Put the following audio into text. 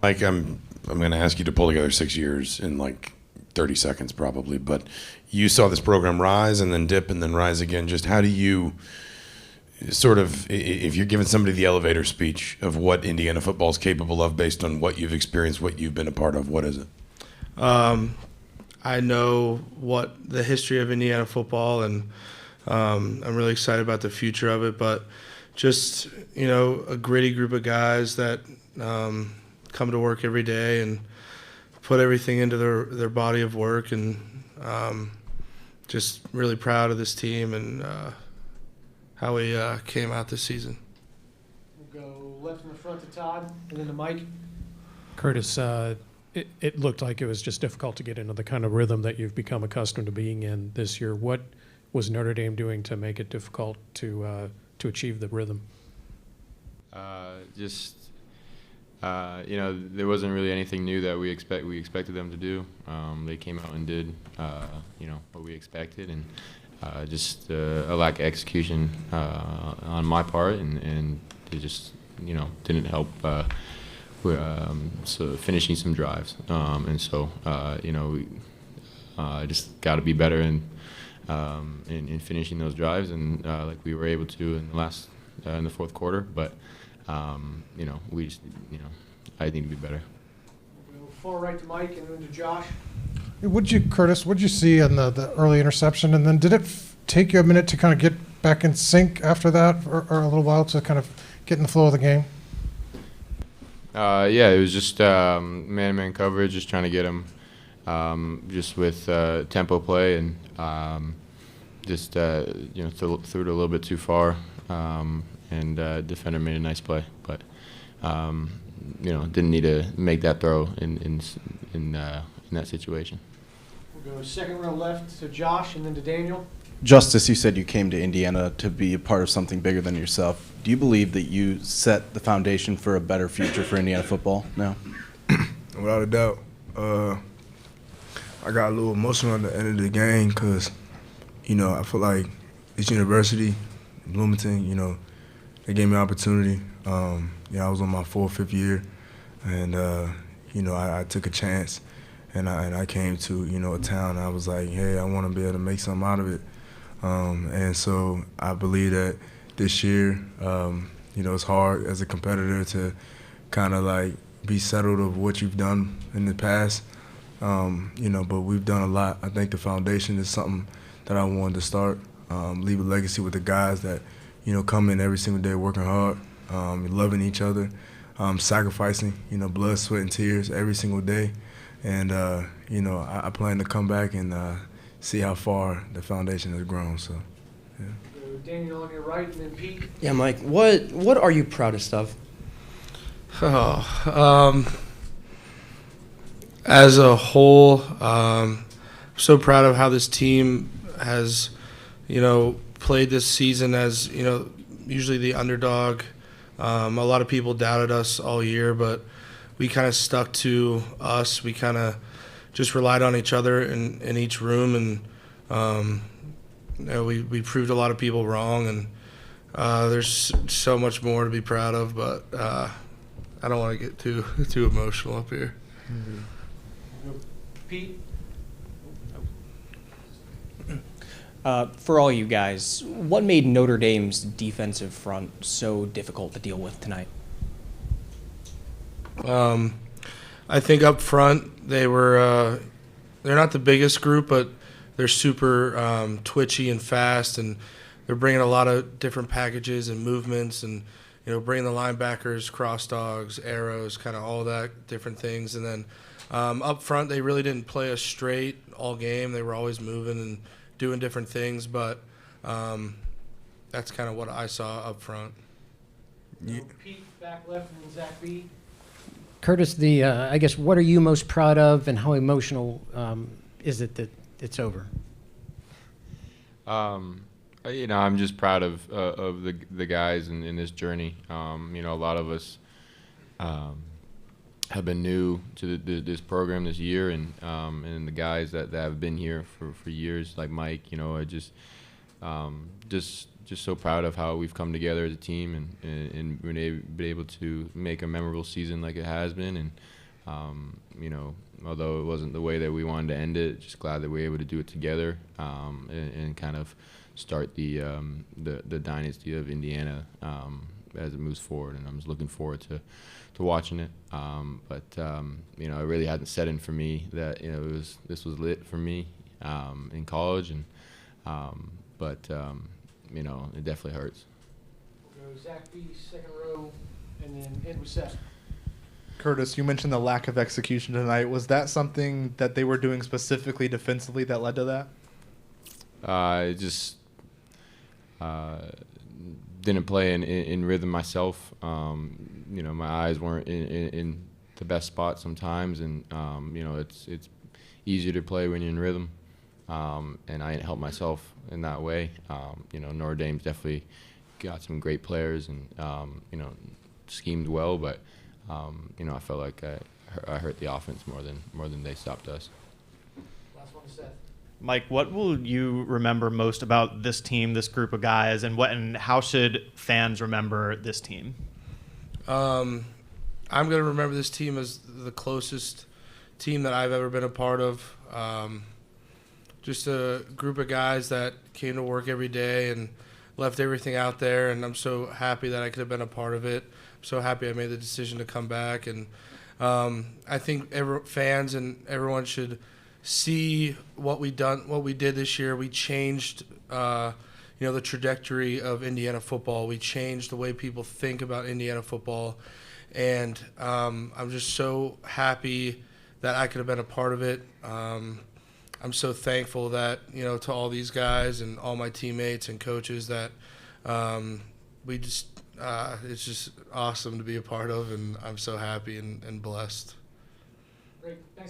Mike, I'm going to ask you to pull together 6 years in like 30 seconds probably, but you saw this program rise and then dip and then rise again. Just how do you sort of, if you're giving somebody the elevator speech of what Indiana football is capable of based on what you've experienced, what you've been a part of, what is it? I know what the history of Indiana football, and I'm really excited about the future of it. But just, a gritty group of guys that come to work every day and put everything into their body of work, and just really proud of this team and how we came out this season. We'll go left in the front to Todd, and then to Mike. Curtis, it looked like it was just difficult to get into the kind of rhythm that you've become accustomed to being in this year. What was Notre Dame doing to make it difficult to achieve the rhythm? There wasn't really anything new that we expected them to do. They came out and did, what we expected, and just a lack of execution on my part, and it just, didn't help. So finishing some drives, we just got to be better in finishing those drives, and like we were able to in the last in the fourth quarter. But we just I need to be better. We'll go far right to Mike, and then to Josh. Curtis, what'd you see on the early interception, and then did it take you a minute to kind of get back in sync after that, or a little while to kind of get in the flow of the game? It was just man-to-man coverage, just trying to get him just with tempo play, and just threw it a little bit too far, and defender made a nice play, but didn't need to make that throw in that situation. We'll go second row left to Josh, and then to Daniel. Justice, you said you came to Indiana to be a part of something bigger than yourself. Do you believe that you set the foundation for a better future for Indiana football now? Without a doubt. I got a little emotional at the end of the game because, I feel like this university, Bloomington, they gave me an opportunity. I was on my 4th year, and, I took a chance, and I came to, a town, and I was like, hey, I want to be able to make something out of it. And so I believe that this year, it's hard as a competitor to kind of like be settled of what you've done in the past, but we've done a lot. I think the foundation is something that I wanted to start, leave a legacy with the guys that, come in every single day working hard, loving each other, sacrificing, blood, sweat, and tears every single day. And, I plan to come back and see how far the foundation has grown. So, yeah. Daniel on your right, and then Pete. Yeah, Mike, what are you proudest of? As a whole, so proud of how this team has, played this season as, usually the underdog. A lot of people doubted us all year, but we kind of stuck to us. We kind of just relied on each other in each room, and we proved a lot of people wrong, and there's so much more to be proud of, but I don't want to get too emotional up here. Pete. For all you guys, what made Notre Dame's defensive front so difficult to deal with tonight? I think up front they're not the biggest group, but they're super twitchy and fast, and they're bringing a lot of different packages and movements, and bringing the linebackers, cross dogs, arrows, kind of all that different things. And then up front they really didn't play us straight all game. They were always moving and doing different things, but that's kind of what I saw up front. Yeah. Pete back left, and then Zach B. Curtis, I guess, what are you most proud of, and how emotional is it that it's over? I'm just proud of the guys in this journey. A lot of us have been new to this program this year, and the guys that have been here for years, like Mike. I just just so proud of how we've come together as a team and been able to make a memorable season like it has been. And although it wasn't the way that we wanted to end it, just glad that we were able to do it together and kind of start the dynasty of Indiana as it moves forward. And I'm just looking forward to watching it. It really hadn't set in for me that this was lit for me in college, and it definitely hurts. We'll go Zach B, second row, and then Ed with Seth. Curtis, you mentioned the lack of execution tonight. Was that something that they were doing specifically defensively that led to that? I just didn't play in rhythm myself. My eyes weren't in the best spot sometimes, and it's easier to play when you're in rhythm. And I didn't help myself in that way. Notre Dame's definitely got some great players and schemed well, but I felt like I hurt the offense more than they stopped us. Last one to Seth. Mike, what will you remember most about this team, this group of guys, and how should fans remember this team? I'm going to remember this team as the closest team that I've ever been a part of. Just a group of guys that came to work every day and left everything out there, and I'm so happy that I could have been a part of it. I'm so happy I made the decision to come back, and I think fans and everyone should see what we did this year. We changed the trajectory of Indiana football. We changed the way people think about Indiana football, and I'm just so happy that I could have been a part of it. I'm so thankful that, to all these guys and all my teammates and coaches that it's just awesome to be a part of, and I'm so happy and blessed. Great. Thanks.